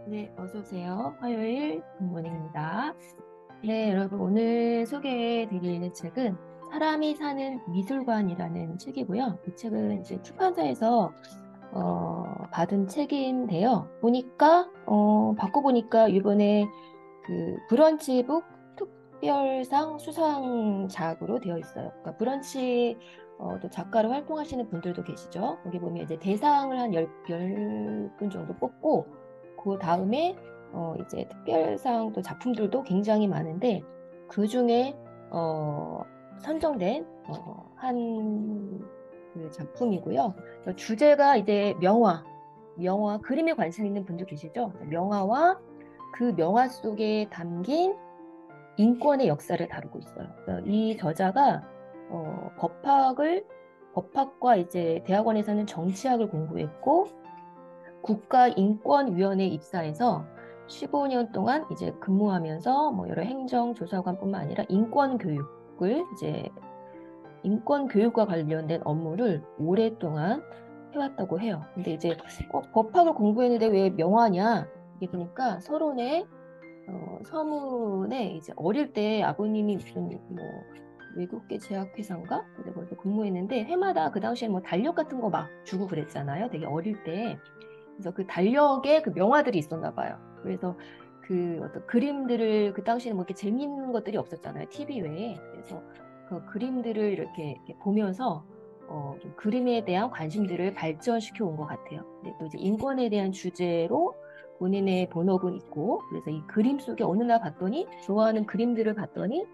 네, 어서 오세요. 화요일 굿모닝입니다. 네, 여러분 오늘 소개해드릴 책은 사람이 사는 미술관이라는 책이고요. 이 책은 이제 출판사에서 받은 책인데요. 바꿔 보니까 이번에 그 브런치북 특별상 수상작으로 되어 있어요. 그러니까 브런치 또 작가로 활동하시는 분들도 계시죠. 여기 보면 이제 대상을 한 10분 정도 뽑고 그 다음에 이제 특별상 또 작품들도 굉장히 많은데 그 중에 선정된 한 그 작품이고요. 주제가 이제 명화, 그림에 관심 있는 분들 계시죠? 명화와 그 명화 속에 담긴 인권의 역사를 다루고 있어요. 이 저자가 법학과 이제 대학원에서는 정치학을 공부했고 국가인권위원회에 입사해서 15년 동안 이제 근무하면서 뭐 여러 행정조사관뿐만 아니라 인권 교육과 관련된 업무를 오랫동안 해왔다고 해요. 근데 이제 법학을 공부했는데 왜 명화냐? 이게 보니까 서론에 서문에 이제 어릴 때 아버님이 무슨 뭐 외국계 제약회사인가? 근데 거기서 근무했는데 해마다 그 당시에 뭐 달력 같은 거 막 주고 그랬잖아요. 되게 어릴 때. 그래서 그 달력에 그 명화들이 있었나 봐요. 그래서 그 어떤 그림들을 그 당시에는 뭐 이렇게 재미있는 것들이 없었잖아요. TV 외에. 그래서 그 그림들을 이렇게 보면서 좀 그림에 대한 관심들을 발전시켜 온 것 같아요. 근데 또 이제 인권에 대한 주제로 본인의 본업은 있고, 그래서 이 그림 속에 어느 날 봤더니 좋아하는 그림들을 봤더니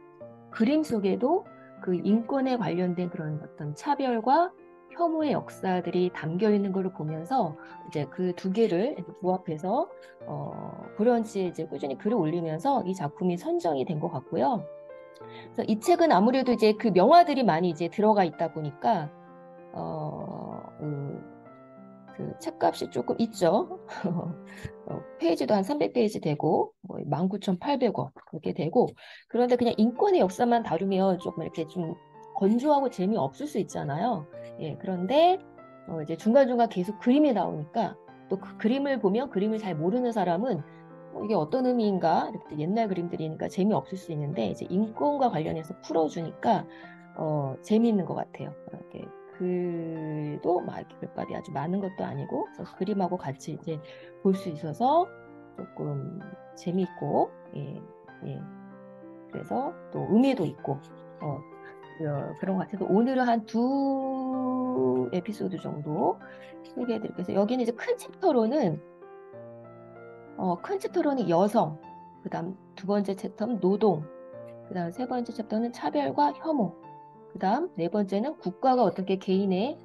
그림 속에도 그 인권에 관련된 그런 어떤 차별과 혐오의 역사들이 담겨 있는 걸 보면서 이제 그 두 개를 부합해서 브런치에 이제 꾸준히 글을 올리면서 이 작품이 선정이 된 것 같고요. 그래서 이 책은 아무래도 이제 그 명화들이 많이 이제 들어가 있다 보니까 그 책값이 조금 있죠. 페이지도 한 300페이지 되고 뭐 19,800원 그렇게 되고 그런데 그냥 인권의 역사만 다루면 조금 이렇게 좀 건조하고 재미없을 수 있잖아요. 예, 그런데 이제 중간중간 계속 그림이 나오니까 또 그 그림을 보면 그림을 잘 모르는 사람은 이게 어떤 의미인가 이렇게 옛날 그림들이니까 재미없을 수 있는데 이제 인권과 관련해서 풀어주니까 재미있는 것 같아요. 이렇게 글도 막 이렇게 글밥이 아주 많은 것도 아니고 그래서 그림하고 같이 이제 볼 수 있어서 조금 재미있고 예. 그래서 또 의미도 있고 그런 것 같아서 오늘은 한 두 에피소드 정도 소개해드릴게요. 그래서 여기는 이제 큰 챕터로는 여성, 그다음 두 번째 챕터는 노동, 그다음 세 번째 챕터는 차별과 혐오, 그다음 네 번째는 국가가 어떻게 개인의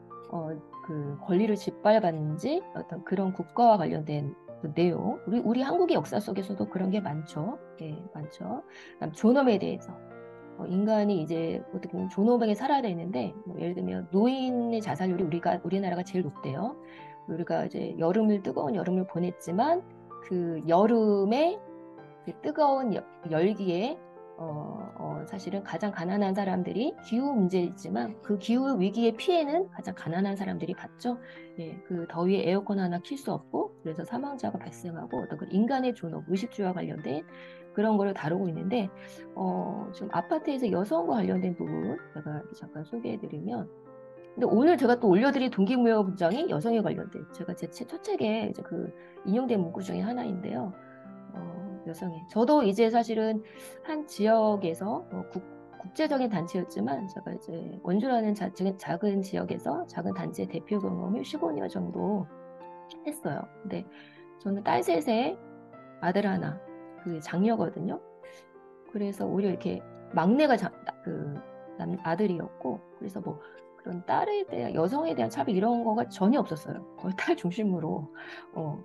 그 권리를 짓밟았는지 어떤 그런 국가와 관련된 그 내용. 우리 한국의 역사 속에서도 그런 게 많죠. 예, 많죠. 그다음 존엄에 대해서 인간이 이제 어떻게 보면 존엄하게 살아야 되는데 뭐 예를 들면 노인의 자살률이 우리나라가 제일 높대요. 우리가 이제 뜨거운 여름을 보냈지만 그 여름에 그 뜨거운 열기에 사실은 가장 가난한 사람들이 기후 문제이지만 그 기후 위기의 피해는 가장 가난한 사람들이 받죠. 예, 그 더위에 에어컨 하나 킬 수 없고 그래서 사망자가 발생하고 어떤 그 인간의 존엄, 의식주와 관련된 그런 거를 다루고 있는데 지금 아파트에서 여성과 관련된 부분 제가 잠깐 소개해드리면 근데 오늘 제가 또 올려드린 동기부여 문장이 여성에 관련된 제가 제 첫 책에 이제 그 인용된 문구 중에 하나인데요. 여성이. 저도 이제 사실은 한 지역에서 국제적인 단체였지만 제가 이제 원주라는 작은 지역에서 작은 단체 대표 경험을 15년 정도 했어요. 근데 저는 딸 셋에 아들 하나, 그 장녀거든요. 그래서 오히려 이렇게 막내가 아들이었고 그래서 뭐 그런 딸에 대한 여성에 대한 차별 이런 거가 전혀 없었어요. 거의 딸 중심으로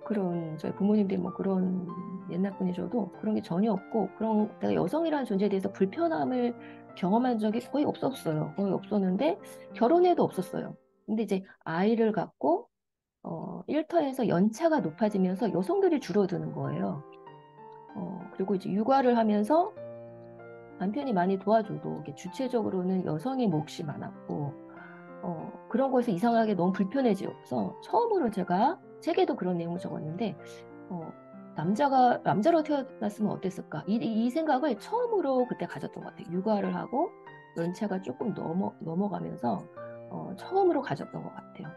그런 저희 부모님들이 뭐 그런 옛날 분이셔도 그런 게 전혀 없고 그런 내가 여성이라는 존재에 대해서 불편함을 경험한 적이 거의 없었어요. 거의 없었는데 결혼해도 없었어요. 근데 이제 아이를 갖고 일터에서 연차가 높아지면서 여성들이 줄어드는 거예요. 그리고 이제 육아를 하면서 남편이 많이 도와줘도 이게 주체적으로는 여성의 몫이 많았고 그런 거에서 이상하게 너무 불편해져서 처음으로 제가 책에도 그런 내용을 적었는데 어, 남자로 태어났으면 어땠을까? 이 생각을 처음으로 그때 가졌던 것 같아요. 육아를 하고 연차가 조금 넘어가면서 처음으로 가졌던 것 같아요.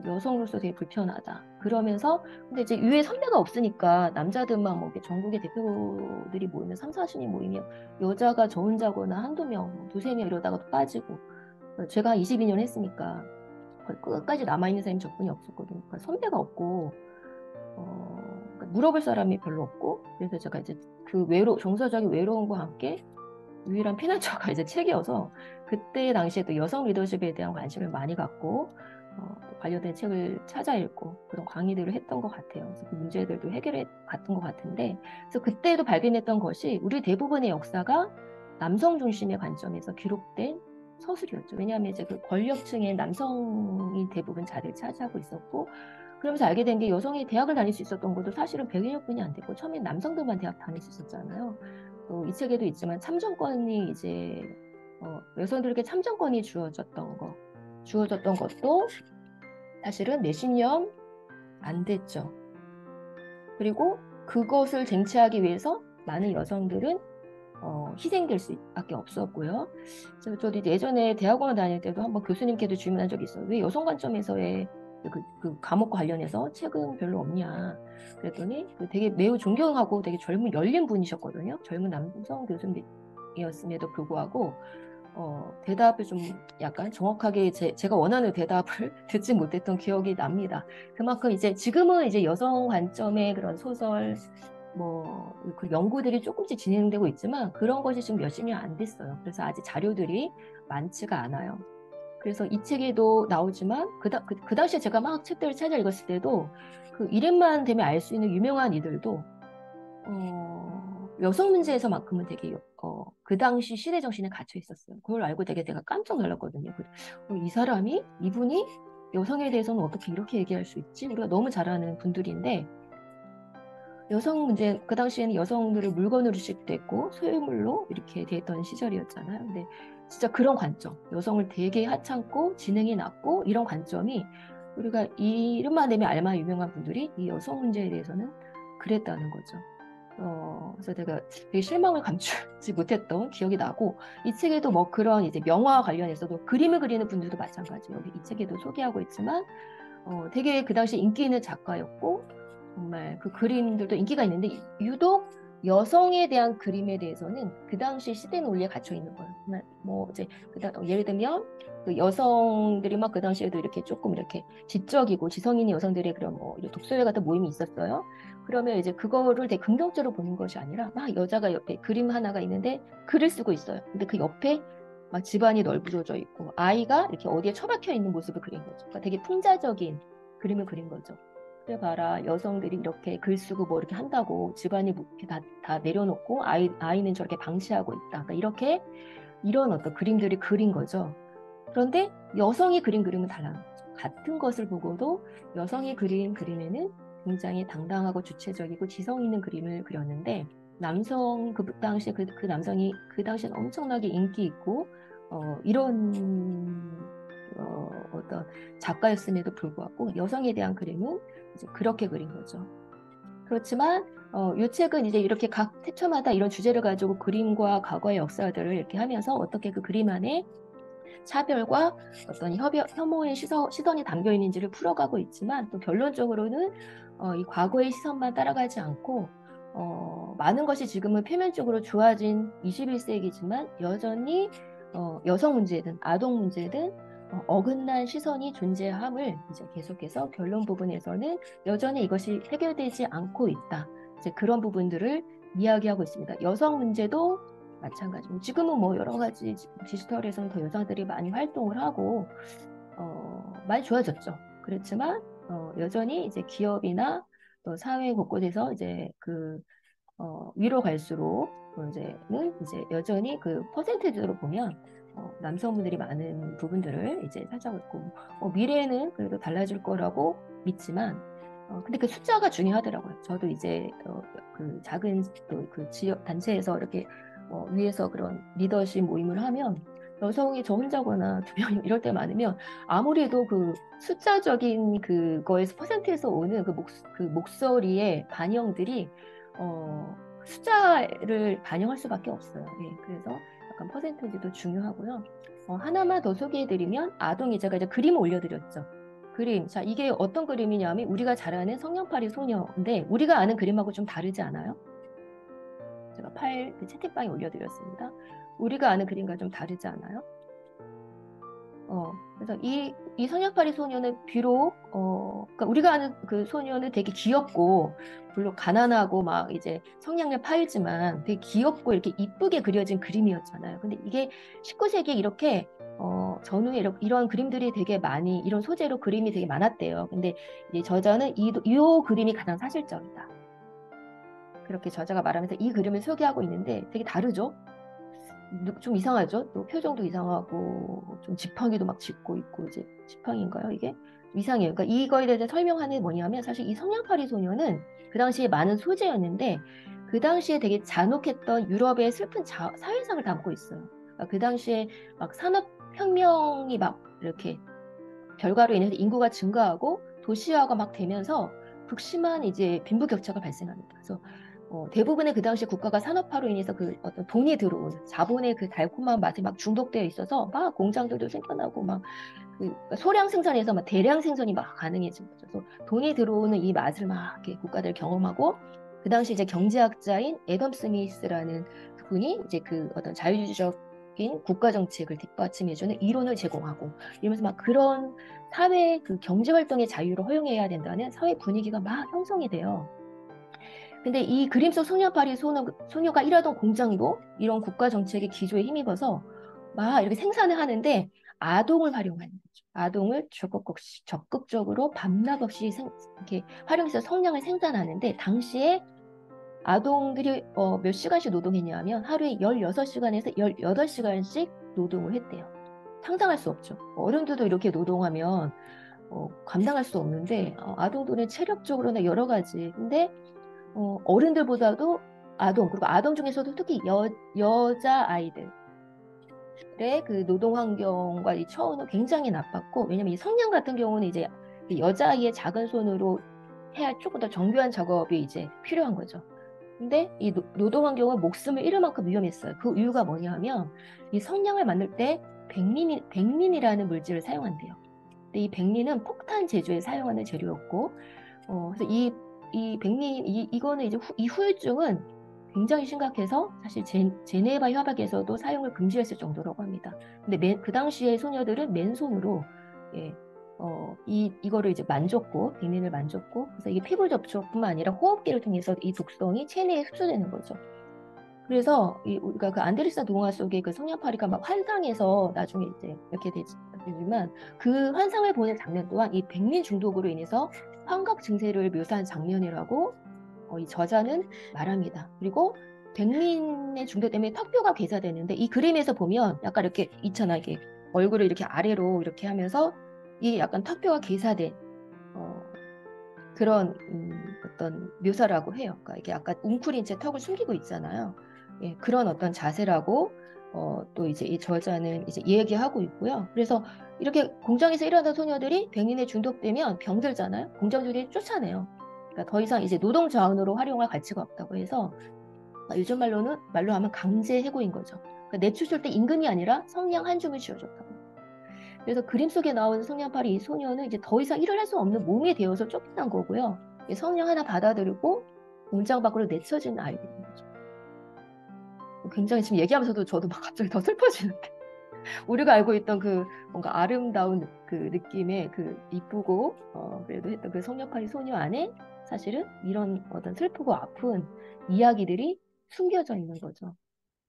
여성으로서 되게 불편하다. 그러면서 근데 이제 위에 선배가 없으니까 남자들만 뭐 이렇게 전국의 대표들이 모이면 3, 40이 모이면 여자가 저 혼자거나 한두 명, 뭐 두세 명 이러다가 또 빠지고 제가 22년 했으니까 거의 끝까지 남아있는 사람이 저뿐이 없었거든요. 그러니까 선배가 없고 그러니까 물어볼 사람이 별로 없고 그래서 제가 이제 그 정서적인 외로움과 함께 유일한 피난처가 이제 책이어서 그때 당시에 또 여성 리더십에 대한 관심을 많이 갖고 또 관련된 책을 찾아 읽고 그런 강의들을 했던 것 같아요. 그래서 그 문제들도 해결해 갔던 것 같은데 그래서 그때도 발견했던 것이 우리 대부분의 역사가 남성 중심의 관점에서 기록된 서술이었죠. 왜냐하면 이제 그 권력층의 남성이 대부분 자리를 차지하고 있었고 그러면서 알게 된 게 여성이 대학을 다닐 수 있었던 것도 사실은 100여뿐이 안 됐고 처음엔 남성들만 대학 다닐 수 있었잖아요. 또 이 책에도 있지만 참정권이 이제 여성들에게 참정권이 주어졌던 것도 사실은 몇십 년 안 됐죠. 그리고 그것을 쟁취하기 위해서 많은 여성들은 희생될 수밖에 없었고요. 저도 예전에 대학원을 다닐 때도 한번 교수님께도 질문한 적이 있어요. 왜 여성 관점에서의 그 과목과 관련해서 책은 별로 없냐. 그랬더니 되게 매우 존경하고 되게 젊은 열린 분이셨거든요. 젊은 남성 교수님이었음에도 불구하고 대답을 좀 약간 정확하게 제가 원하는 대답을 듣지 못했던 기억이 납니다. 그만큼 이제 지금은 이제 여성 관점의 그런 소설 그 연구들이 조금씩 진행되고 있지만 그런 것이 지금 몇십 년 안 됐어요. 그래서 아직 자료들이 많지가 않아요. 그래서 이 책에도 나오지만 그 당시에 제가 막 책들을 찾아 읽었을 때도 그 이름만 되면 알 수 있는 유명한 이들도 여성 문제에서만큼은 되게 그 당시 시대 정신에 갇혀 있었어요. 그걸 알고 되게 내가 깜짝 놀랐거든요. 이분이 여성에 대해서는 어떻게 이렇게 얘기할 수 있지? 우리가 너무 잘 아는 분들인데 여성 문제 그 당시에는 여성들을 물건으로 취급됐고 소유물로 이렇게 됐던 시절이었잖아요. 근데 진짜 그런 관점, 여성을 되게 하찮고 지능이 낮고 이런 관점이 우리가 이름만 내면 알만한 유명한 분들이 이 여성 문제에 대해서는 그랬다는 거죠. 그래서 제가 되게 실망을 감추지 못했던 기억이 나고 이 책에도 뭐 그런 이제 명화와 관련해서도 그림을 그리는 분들도 마찬가지예요. 여기 이 책에도 소개하고 있지만 되게 그 당시 인기 있는 작가였고 정말 그 그림들도 인기가 있는데 유독 여성에 대한 그림에 대해서는 그 당시 시대 논리에 갇혀 있는 거예요. 뭐 이제 예를 들면 그 여성들이 막 그 당시에도 이렇게 조금 이렇게 지적이고 지성인의 여성들의 그런 뭐 독서회 같은 모임이 있었어요. 그러면 이제 그거를 되게 긍정적으로 보는 것이 아니라 막 여자가 옆에 그림 하나가 있는데 글을 쓰고 있어요. 근데 그 옆에 막 집안이 널브러져 있고 아이가 이렇게 어디에 처박혀 있는 모습을 그린 거죠. 그러니까 되게 풍자적인 그림을 그린 거죠. 그래 봐라 여성들이 이렇게 글 쓰고 뭐 이렇게 한다고 집안이 뭐 이렇게 다 내려놓고 아이는 저렇게 방치하고 있다. 그러니까 이렇게 이런 어떤 그림들이 그린 거죠. 그런데 여성이 그린 그림은 달라요. 같은 것을 보고도 여성이 그린 그림에는 굉장히 당당하고 주체적이고 지성 있는 그림을 그렸는데 그 당시에 그 남성이 그 당시에는 엄청나게 인기 있고 이런 어떤 작가였음에도 불구하고 여성에 대한 그림은 이제 그렇게 그린 거죠. 그렇지만 이 책은 이제 이렇게 각 챕터마다 이런 주제를 가지고 그림과 과거의 역사들을 이렇게 하면서 어떻게 그 그림 안에 차별과 어떤 혐오의 시선이 담겨 있는지를 풀어가고 있지만 또 결론적으로는 이 과거의 시선만 따라가지 않고 많은 것이 지금은 표면적으로 좋아진 21세기지만 여전히 여성 문제든 아동 문제든 어긋난 시선이 존재함을 이제 계속해서 결론 부분에서는 여전히 이것이 해결되지 않고 있다. 이제 그런 부분들을 이야기하고 있습니다. 여성 문제도 마찬가지고 지금은 뭐 여러 가지 디지털에서는 더 여성들이 많이 활동을 하고 많이 좋아졌죠. 그렇지만 여전히 이제 기업이나 또 사회 곳곳에서 이제 위로 갈수록 이제는 이제 여전히 그 퍼센티지로 보면 남성분들이 많은 부분들을 이제 차지하고 있고 미래에는 그래도 달라질 거라고 믿지만 근데 그 숫자가 중요하더라고요. 저도 이제 그 작은 그 지역 단체에서 이렇게 위에서 그런 리더십 모임을 하면 여성이 저 혼자거나 두 명 이럴 때 많으면 아무래도 그 숫자적인 그거에서 퍼센트에서 오는 그 목소리의 반영들이 숫자를 반영할 수밖에 없어요. 예, 그래서 약간 퍼센테이지도 중요하고요. 하나만 더 소개해드리면 아동이 제가 이제 그림을 올려드렸죠. 그림. 자, 이게 어떤 그림이냐면 우리가 잘 아는 성냥팔이 소녀인데 우리가 아는 그림하고 좀 다르지 않아요? 제가 그 채팅방에 올려드렸습니다. 우리가 아는 그림과 좀 다르지 않아요? 그래서 이 성냥팔이 소녀는 비록, 그러니까 우리가 아는 그 소녀는 되게 귀엽고, 물론 가난하고 막 이제 성냥을 팔지만 되게 귀엽고 이렇게 이쁘게 그려진 그림이었잖아요. 근데 이게 19세기에 이렇게, 전후에 이런 그림들이 되게 많이, 이런 소재로 그림이 되게 많았대요. 근데 이 저자는 이 그림이 가장 사실적이다. 그렇게 저자가 말하면서 이 그림을 소개하고 있는데 되게 다르죠? 좀 이상하죠? 또 표정도 이상하고 좀 지팡이도 막 짚고 있고 이제 지팡이인가요 이게? 이상해요. 그러니까 이거에 대해서 설명하는 뭐냐면 사실 이 성냥팔이 소녀는 그 당시에 많은 소재였는데 그 당시에 되게 잔혹했던 유럽의 슬픈 사회상을 담고 있어요. 그러니까 그 당시에 막 산업혁명이 막 이렇게 결과로 인해서 인구가 증가하고 도시화가 막 되면서 극심한 이제 빈부격차가 발생합니다. 그래서 대부분의 그 당시 국가가 산업화로 인해서 그 어떤 돈이 들어오는 자본의 그 달콤한 맛에 막 중독되어 있어서 막 공장들도 생겨나고 막 그러니까 소량 생산에서 막 대량 생산이 막 가능해진 거죠. 그래서 돈이 들어오는 이 맛을 막 이렇게 국가들 경험하고 그 당시 이제 경제학자인 애덤 스미스라는 그분이 이제 그 어떤 자유주의적인 국가 정책을 뒷받침해주는 이론을 제공하고 이러면서 막 그런 사회 그 경제 활동의 자유를 허용해야 된다는 사회 분위기가 막 형성이 돼요. 근데 이 그림 속 소녀파리 소녀가 일하던 공장도 이런 국가 정책의 기조에 힘입어서 막 이렇게 생산을 하는데 아동을 활용하는 거죠. 아동을 적극적으로 밤낮 없이 이렇게 활용해서 성량을 생산하는데 당시에 아동들이 몇 시간씩 노동했냐면 하루에 16시간에서 18시간씩 노동을 했대요. 상상할 수 없죠. 어른들도 이렇게 노동하면 감당할 수 없는데 아동들은 체력적으로나 여러 가지. 근데 어른들보다도 그리고 아동 중에서도 특히 여자 아이들의 그 노동 환경과 이 처우는 굉장히 나빴고, 왜냐면 이 성냥 같은 경우는 이제 그 여자아이의 작은 손으로 해야 할 조금 더 정교한 작업이 이제 필요한 거죠. 근데 이 노동 환경은 목숨을 잃을 만큼 위험했어요. 그 이유가 뭐냐 하면 이 성냥을 만들 때 백린이라는 물질을 사용한대요. 근데 이 백린은 폭탄 제조에 사용하는 재료였고, 그래서 이 백린, 이거는 이제 이 후유증은 굉장히 심각해서 사실 제네바 협약에서도 사용을 금지했을 정도라고 합니다. 근데 그 당시에 소녀들은 맨손으로 예, 이거를 이제 만졌고, 백린을 만졌고, 그래서 이게 피부 접촉뿐만 아니라 호흡기를 통해서 이 독성이 체내에 흡수되는 거죠. 그래서 우리가 그 안데르센 동화 속에 그 성냥팔이가 막 환상에서 나중에 이제 이렇게 되지만 그 환상을 보는 장면 또한 이 백린 중독으로 인해서 환각 증세를 묘사한 장면이라고 이 저자는 말합니다. 그리고 백린의 중독 때문에 턱뼈가 괴사되는데 이 그림에서 보면 약간 이렇게 있잖아. 이게 얼굴을 이렇게 아래로 이렇게 하면서 이 약간 턱뼈가 괴사된 그런 어떤 묘사라고 해요. 그러니까 이게 약간 웅크린 채 턱을 숨기고 있잖아요. 예, 그런 어떤 자세라고 또 이제 이 저자는 이제 얘기하고 있고요. 그래서 이렇게 공장에서 일하던 소녀들이 백린에 중독되면 병들잖아요. 공장주들이 쫓아내요. 그러니까 더 이상 이제 노동 자원으로 활용할 가치가 없다고 해서 요즘 말로 하면 강제 해고인 거죠. 그러니까 내쫓을 때 임금이 아니라 성냥 한 줌을 쥐어줬다고. 그래서 그림 속에 나오는 성냥팔이 이 소녀는 이제 더 이상 일을 할 수 없는 몸이 되어서 쫓겨난 거고요. 성냥 하나 받아들이고 공장 밖으로 내쳐진 아이들인 거죠. 굉장히 지금 얘기하면서도 저도 막 갑자기 더 슬퍼지는데. 우리가 알고 있던 그 뭔가 아름다운 그 느낌의 그 이쁘고 그래도 했던 그 성냥팔이 소녀 안에 사실은 이런 어떤 슬프고 아픈 이야기들이 숨겨져 있는 거죠.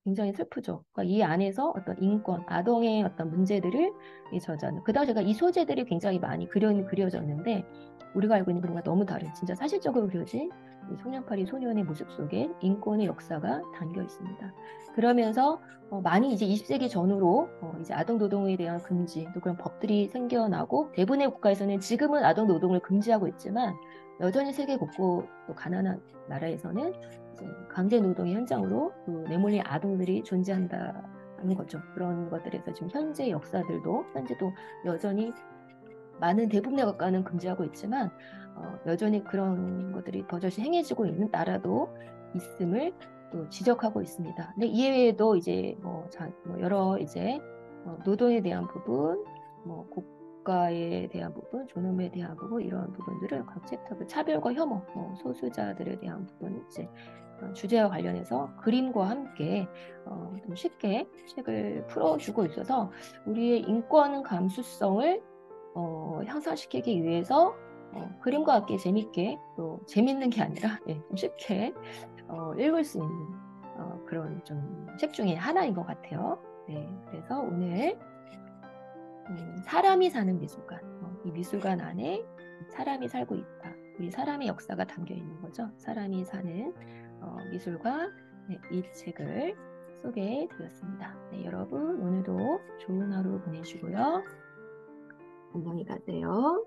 굉장히 슬프죠. 그러니까 이 안에서 어떤 인권, 아동의 어떤 문제들을 이 저자는 그 당시에 이 소재들이 굉장히 많이 그려졌는데 우리가 알고 있는 그림과 너무 다른 진짜 사실적으로 그려진 이 성냥팔이 소년의 모습 속에 인권의 역사가 담겨 있습니다. 그러면서 많이 이제 20세기 전후로 이제 아동 노동에 대한 금지 또 그런 법들이 생겨나고 대부분의 국가에서는 지금은 아동 노동을 금지하고 있지만 여전히 세계 곳곳 또 가난한 나라에서는 강제 노동의 현장으로 그 내몰린 아동들이 존재한다는 많은 거죠. 그런 것들에서 지금 현재 역사들도 현재도 여전히 많은 대부분의 국가는 금지하고 있지만 여전히 그런 것들이 버젓이 행해지고 있는 나라도 있음을 또 지적하고 있습니다. 근데 이외에도 이제 뭐 여러 이제 노동에 대한 부분, 뭐 국가에 대한 부분, 존엄에 대한 부분 이런 부분들을 각 챕터 그 차별과 혐오, 소수자들에 대한 부분 이제 주제와 관련해서 그림과 함께 좀 쉽게 책을 풀어주고 있어서 우리의 인권 감수성을 향상시키기 위해서 그림과 함께 재밌게 또 재밌는 게 아니라 좀 쉽게 읽을 수 있는 그런 좀 책 중에 하나인 것 같아요. 네, 그래서 오늘 사람이 사는 미술관, 이 미술관 안에 사람이 살고 있다. 우리 사람의 역사가 담겨 있는 거죠. 사람이 사는 미술관, 네, 이 책을 소개해 드렸습니다. 네, 여러분 오늘도 좋은 하루 보내시고요. 안녕히 가세요.